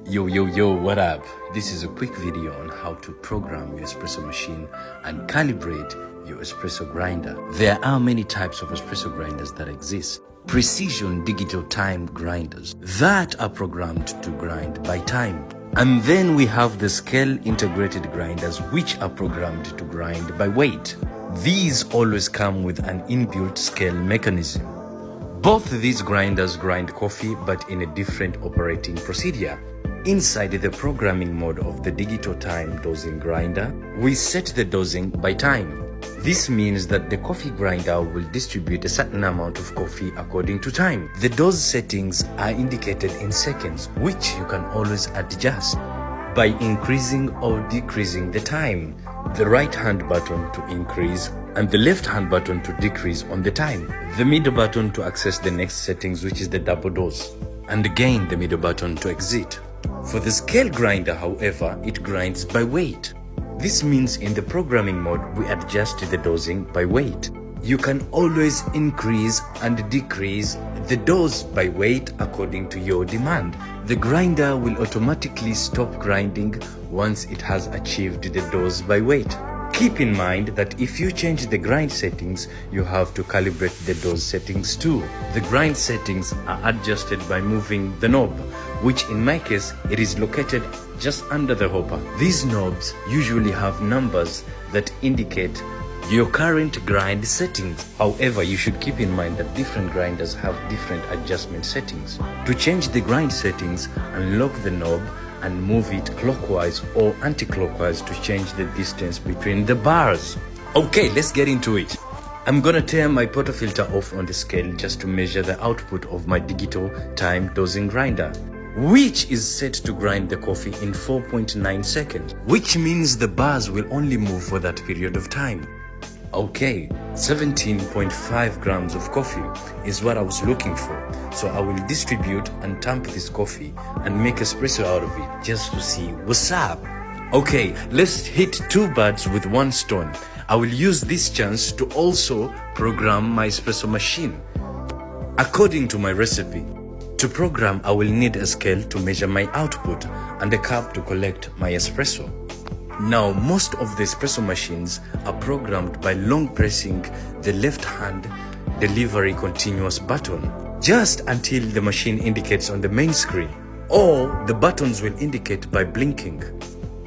Yo, what up? This is a quick video on how to program your espresso machine and calibrate your espresso grinder. There are many types of espresso grinders that exist. Precision digital time grinders that are programmed to grind by time. And then we have the scale integrated grinders which are programmed to grind by weight. These always come with an inbuilt scale mechanism. Both these grinders grind coffee but in a different operating procedure. Inside the programming mode of the digital time dosing grinder, we set the dosing by time. This means that the coffee grinder will distribute a certain amount of coffee according to time. The dose settings are indicated in seconds, which you can always adjust by increasing or decreasing the time. The right hand button to increase and the left hand button to decrease on the time. The middle button to access the next settings, which is the double dose. And again the middle button to exit. For the scale grinder, however, it grinds by weight. This means in the programming mode, we adjust the dosing by weight. You can always increase and decrease the dose by weight according to your demand. The grinder will automatically stop grinding once it has achieved the dose by weight. Keep in mind that if you change the grind settings, you have to calibrate the dose settings too. The grind settings are adjusted by moving the knob, which in my case, it is located just under the hopper. These knobs usually have numbers that indicate your current grind settings. However, you should keep in mind that different grinders have different adjustment settings. To change the grind settings, unlock the knob and move it clockwise or anti-clockwise to change the distance between the bars. Okay, let's get into it. I'm gonna turn my portafilter off on the scale just to measure the output of my digital time dosing grinder, which is set to grind the coffee in 4.9 seconds, which means the bars will only move for that period of time. Okay, 17.5 grams of coffee is what I was looking for. So I will distribute and tamp this coffee and make espresso out of it just to see what's up. Okay, let's hit two birds with one stone. I will use this chance to also program my espresso machine according to my recipe. To program, I will need a scale to measure my output and a cup to collect my espresso. Now, most of the espresso machines are programmed by long pressing the left hand delivery continuous button just until the machine indicates on the main screen, or the buttons will indicate by blinking.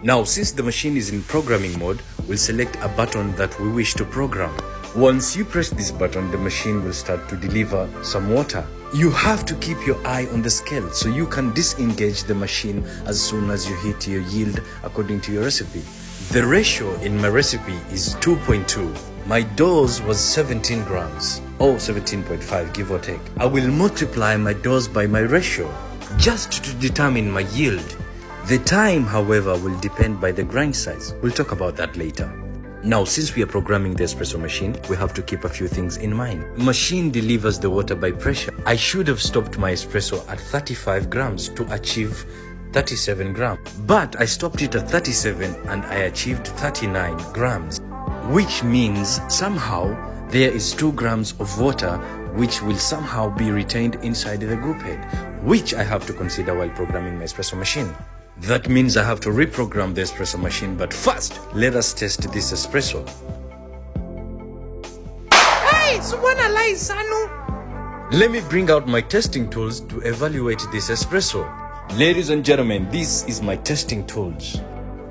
Now, since the machine is in programming mode, we'll select a button that we wish to program. Once you press this button, the machine will start to deliver some water. You have to keep your eye on the scale so you can disengage the machine as soon as you hit your yield according to your recipe. The ratio in my recipe is 2.2. My dose was 17 grams or 17.5 give or take. I will multiply my dose by my ratio just to determine my yield. The time, however, will depend by the grind size. We'll talk about that later. Now, since we are programming the espresso machine, we have to keep a few things in mind. Machine delivers the water by pressure. I should have stopped my espresso at 35 grams to achieve 37 grams. But I stopped it at 37 and I achieved 39 grams. Which means somehow there is 2 grams of water which will somehow be retained inside the group head, which I have to consider while programming my espresso machine. That means I have to reprogram the espresso machine, but first, let us test this espresso. Hey, subhanallah, Sanu. Let me bring out my testing tools to evaluate this espresso. Ladies and gentlemen, this is my testing tools.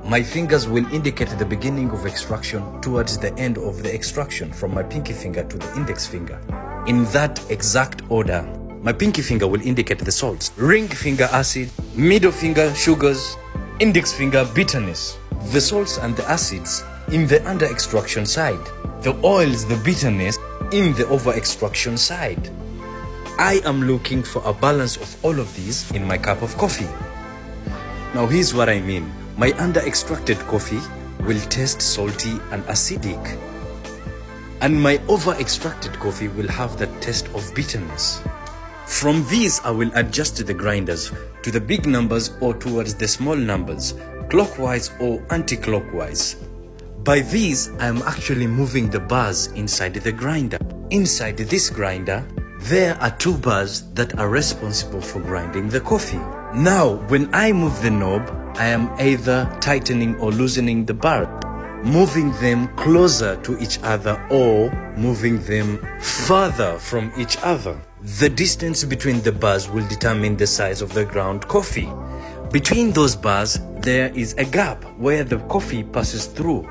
My fingers will indicate the beginning of extraction towards the end of the extraction from my pinky finger to the index finger. In that exact order. My pinky finger will indicate the salts, ring finger acid, middle finger sugars, index finger bitterness. The salts and the acids in the under extraction side, the oils, the bitterness in the over extraction side. I am looking for a balance of all of these in my cup of coffee. Now here's what I mean. My under extracted coffee will taste salty and acidic, and my over extracted coffee will have the taste of bitterness. From these, I will adjust the grinders to the big numbers or towards the small numbers, clockwise or anti-clockwise. By these, I am actually moving the bars inside the grinder. Inside this grinder, there are 2 bars that are responsible for grinding the coffee. Now, when I move the knob, I am either tightening or loosening the bar, moving them closer to each other or moving them further from each other. The distance between the bars will determine the size of the ground coffee. Between those bars, there is a gap where the coffee passes through.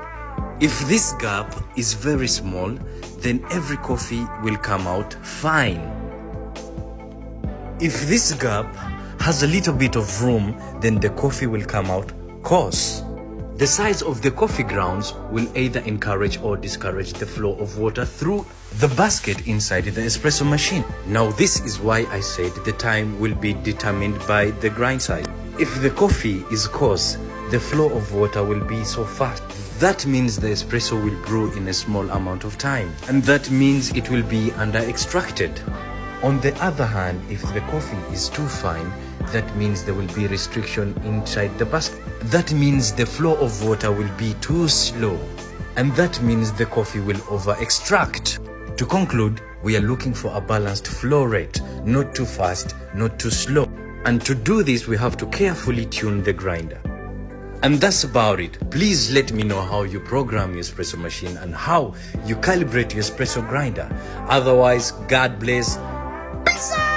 If this gap is very small, then every coffee will come out fine. If this gap has a little bit of room, then the coffee will come out coarse. The size of the coffee grounds will either encourage or discourage the flow of water through the basket inside the espresso machine. Now this is why I said the time will be determined by the grind size. If the coffee is coarse, the flow of water will be so fast. That means the espresso will brew in a small amount of time, and that means it will be under-extracted. On the other hand, if the coffee is too fine, that means there will be restriction inside the basket. That means the flow of water will be too slow, and that means the coffee will over-extract. To conclude, we are looking for a balanced flow rate, not too fast, not too slow. And to do this, we have to carefully tune the grinder. And that's about it. Please let me know how you program your espresso machine and how you calibrate your espresso grinder. Otherwise, God bless. Peace out!